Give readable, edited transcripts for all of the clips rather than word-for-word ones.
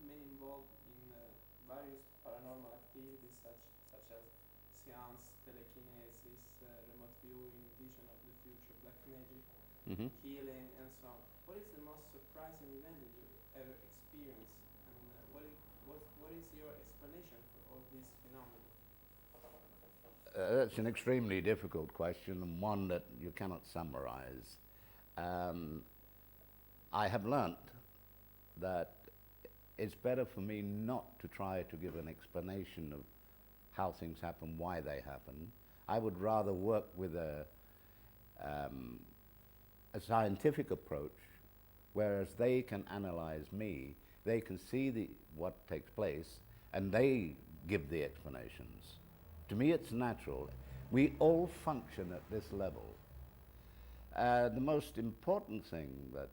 been involved in various paranormal activities such as seance, telekinesis, remote viewing, vision of the future, black magic, Hmm. healing, and so on. What is the most surprising event that you ever experienced, and what is your explanation for all these phenomena? That's an extremely difficult question and one that you cannot summarize. Um, I have learnt that it's better for me not to try to give an explanation of how things happen, why they happen. I would rather work with a scientific approach, whereas they can analyze me, they can see what takes place, and they give the explanations. To me, it's natural. We all function at this level. The most important thing that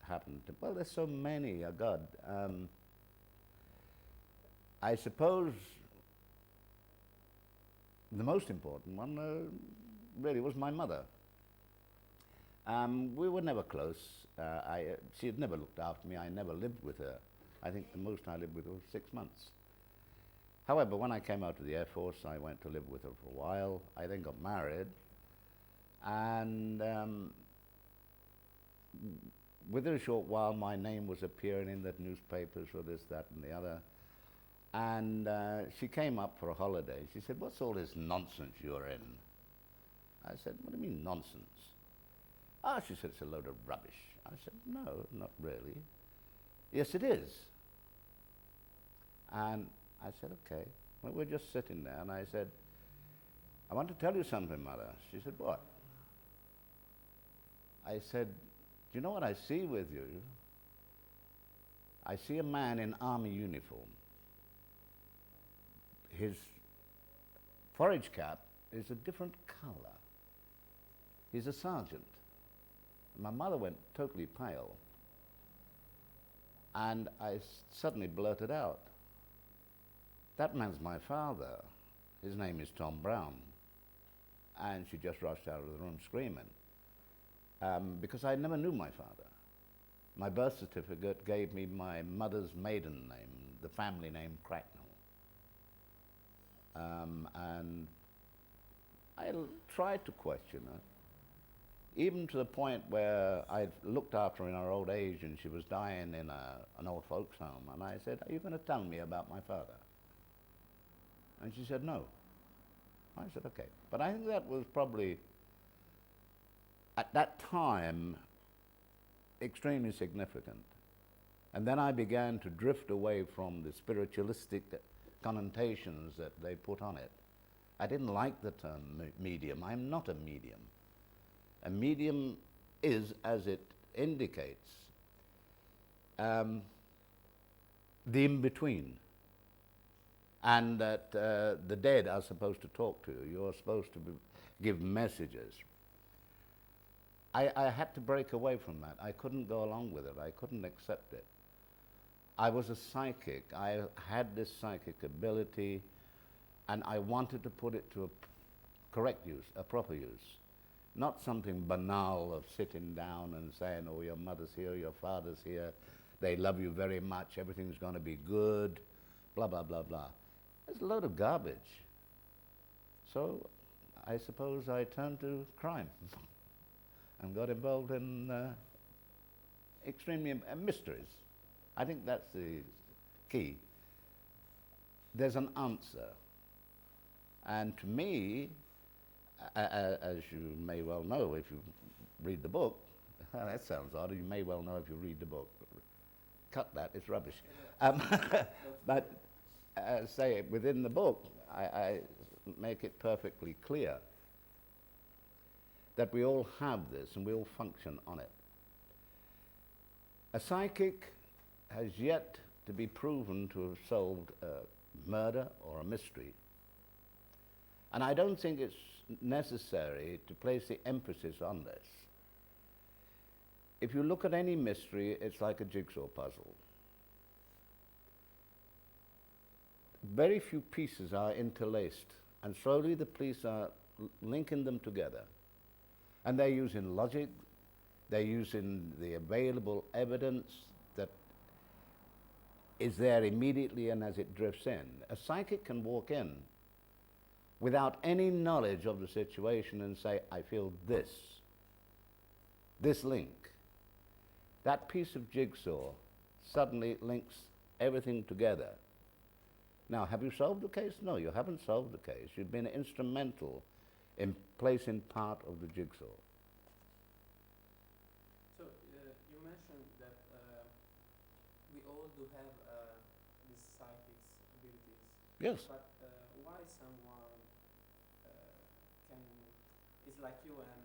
happened, well, there's so many, oh God. I suppose the most important one really was my mother. We were never close. She had never looked after me. I never lived with her. I think the most I lived with her was 6 months. However, when I came out of the Air Force, I went to live with her for a while. I then got married, and within a short while, my name was appearing in the newspapers for this, that, and the other. And she came up for a holiday. She said, "What's all this nonsense you're in?" I said, "What do you mean nonsense?" "Ah," she said, "it's a load of rubbish." I said, "No, not really." "Yes, it is." And I said, "Okay." Well, we're just sitting there, and I said, "I want to tell you something, Mother." She said, "What?" I said, "Do you know what I see with you? I see a man in army uniform. His forage cap is a different color. He's a sergeant." My mother went totally pale, and I suddenly blurted out, "That man's my father. His name is Tom Brown." And she just rushed out of the room screaming, because I never knew my father. My birth certificate gave me my mother's maiden name, the family name Cracknell. And I tried to question her, even to the point where I'd looked after her in her old age and she was dying in an old folks home. And I said, "Are you going to tell me about my father?" And she said, "No." I said, "Okay." But I think that was probably, at that time, extremely significant. And then I began to drift away from the spiritualistic connotations that they put on it. I didn't like the term medium. I'm not a medium. A medium is, as it indicates, the in-between. And that the dead are supposed to talk to you. You're supposed to give messages. I had to break away from that. I couldn't go along with it. I couldn't accept it. I was a psychic. I had this psychic ability, and I wanted to put it to a correct use, a proper use. Not something banal of sitting down and saying, "Oh, your mother's here, your father's here, they love you very much, everything's going to be good," blah, blah, blah, blah. It's a load of garbage. So I suppose I turned to crime and got involved in extremely mysteries. I think that's the key. There's an answer. And to me, as you may well know if you read the book, that sounds odd, you may well know if you read the book. Cut that, it's rubbish. But say within the book, I make it perfectly clear that we all have this and we all function on it. A psychic has yet to be proven to have solved a murder or a mystery. And I don't think it's necessary to place the emphasis on this. If you look at any mystery, it's like a jigsaw puzzle. Very few pieces are interlaced, and slowly the police are linking them together. And they're using logic, they're using the available evidence that is there immediately and as it drifts in. A psychic can walk in without any knowledge of the situation and say, I feel this link. That piece of jigsaw suddenly links everything together. Now, have you solved the case? No, you haven't solved the case. You've been instrumental in placing part of the jigsaw. So you mentioned that we all do have these psychic abilities. Yes. But why someone can is like you and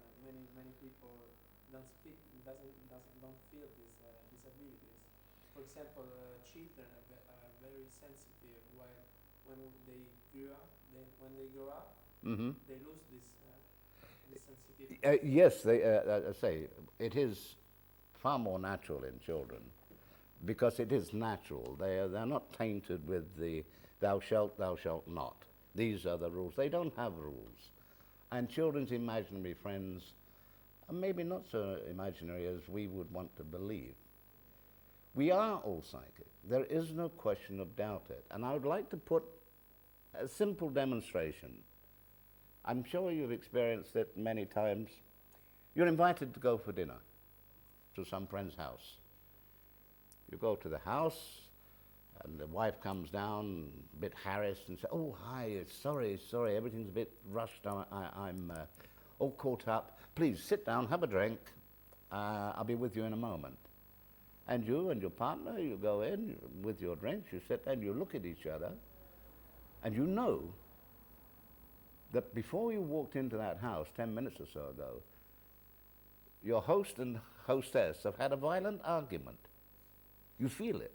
many people don't feel these abilities? For example, children are very sensitive while when they grow up, they lose this sensitivity. Yes, I say, it is far more natural in children because it is natural. They're not tainted with the thou shalt not. These are the rules. They don't have rules. And children's imaginary friends are maybe not so imaginary as we would want to believe. We are all psychic. There is no question of doubt it. And I would like to put a simple demonstration. I'm sure you've experienced it many times. You're invited to go for dinner to some friend's house. You go to the house, and the wife comes down, a bit harassed, and says, oh, hi, sorry, everything's a bit rushed. I'm all caught up. Please sit down, have a drink. I'll be with you in a moment. And you and your partner, you go in with your drinks, you sit there, and you look at each other, and you know that before you walked into that house 10 minutes or so ago, your host and hostess have had a violent argument. You feel it.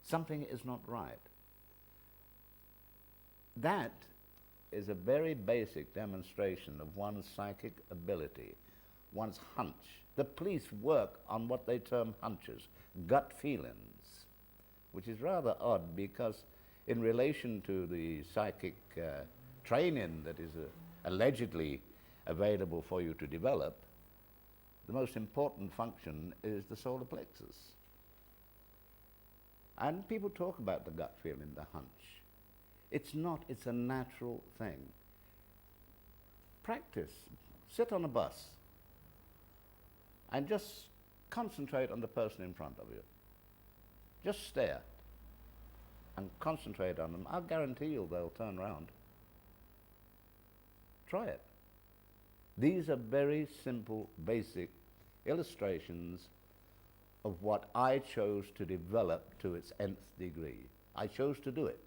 Something is not right. That is a very basic demonstration of one's psychic ability, one's hunch. The police work on what they term hunches, gut feelings, which is rather odd because in relation to the psychic training that is allegedly available for you to develop, the most important function is the solar plexus. And people talk about the gut feeling, the hunch. It's not, it's a natural thing. Practice. Sit on a bus and just concentrate on the person in front of you. Just stare and concentrate on them. I'll guarantee you they'll turn around. Try it. These are very simple, basic illustrations of what I chose to develop to its nth degree. I chose to do it.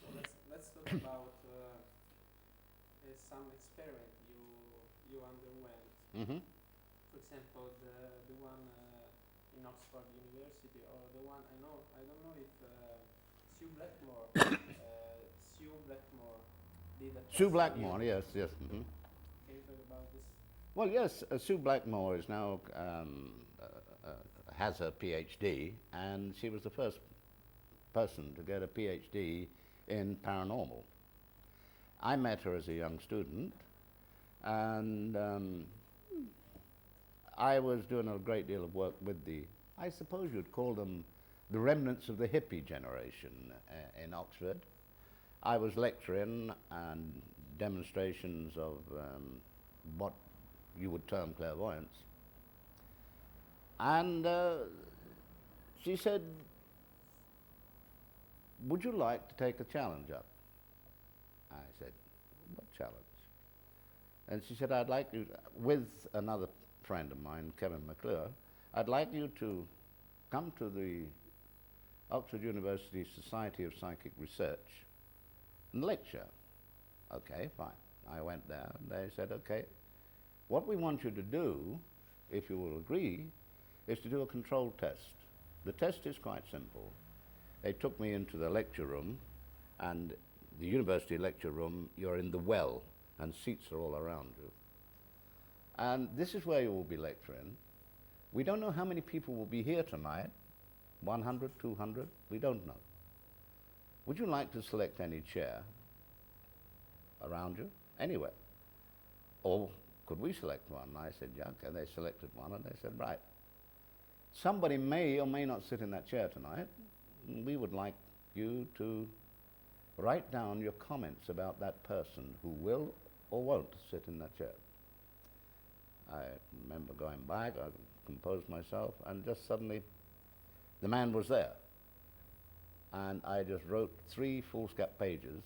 So let's talk about some experiment you underwent. Mm-hmm. For example, the one in Oxford University, or the one I don't know if Sue Blackmore did a test. Sue Blackmore, yes. Mm-hmm. Can you talk about this? Well, yes, Sue Blackmore is now has her PhD, and she was the first person to get a PhD in paranormal. I met her as a young student, and I was doing a great deal of work with I suppose you'd call them the remnants of the hippie generation in Oxford. I was lecturing and demonstrations of what you would term clairvoyance. And she said, would you like to take a challenge up? I said, what challenge? And she said, I'd like you, with another friend of mine, Kevin McClure, I'd like you to come to the Oxford University Society of Psychic Research and lecture. Okay, fine. I went there, and they said, okay, what we want you to do, if you will agree, is to do a controlled test. The test is quite simple. They took me into the lecture room, and the university lecture room, you're in the well, and seats are all around you. And this is where you will be lecturing. We don't know how many people will be here tonight, 100, 200, we don't know. Would you like to select any chair around you, anywhere? Or could we select one? I said, yeah, okay. They selected one, and they said, right. somebody may or may not sit in that chair tonight. We would like you to write down your comments about that person who will or won't sit in that chair. I remember going back, I composed myself, and just suddenly the man was there. And I just wrote 3 foolscap pages,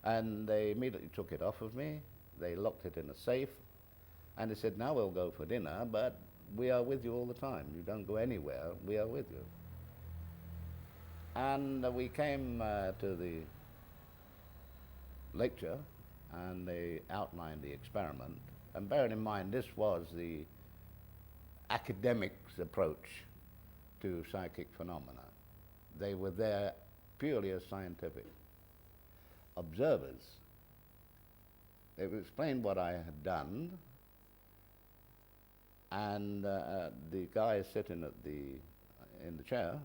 and they immediately took it off of me. They locked it in a safe, and they said, now we'll go for dinner, but we are with you all the time. You don't go anywhere, we are with you. And we came to the lecture, and they outlined the experiment. And bearing in mind, this was the academics' approach to psychic phenomena. They were there purely as scientific observers. They explained what I had done, and the guy sitting in the chair,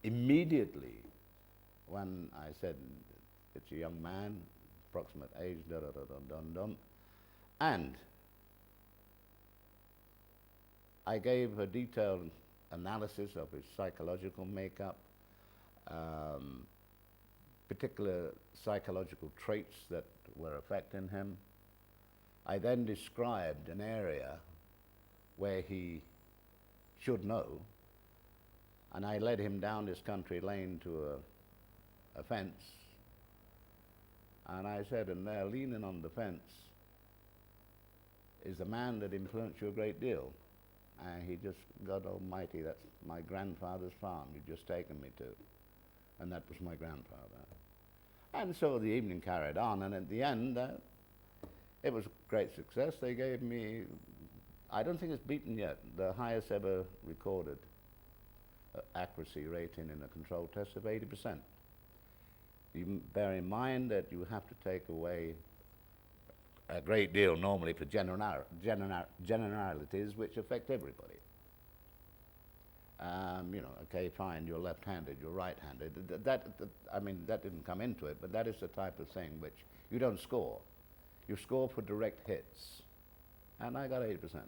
immediately when I said, it's a young man, approximate age, and I gave a detailed analysis of his psychological makeup, particular psychological traits that were affecting him. I then described an area where he should know, and I led him down this country lane to a fence, and I said, and there, leaning on the fence, is the man that influenced you a great deal. And he just, God almighty, that's my grandfather's farm you'd just taken me to. And that was my grandfather. And so the evening carried on, and at the end, it was a great success. They gave me, I don't think it's beaten yet, the highest ever recorded accuracy rating in a control test of 80%. You bear in mind that you have to take away a great deal normally for generalities which affect everybody. You know, okay, fine, you're left-handed, you're right-handed. I mean, that didn't come into it, but that is the type of thing which you don't score. You score for direct hits. And I got 80%.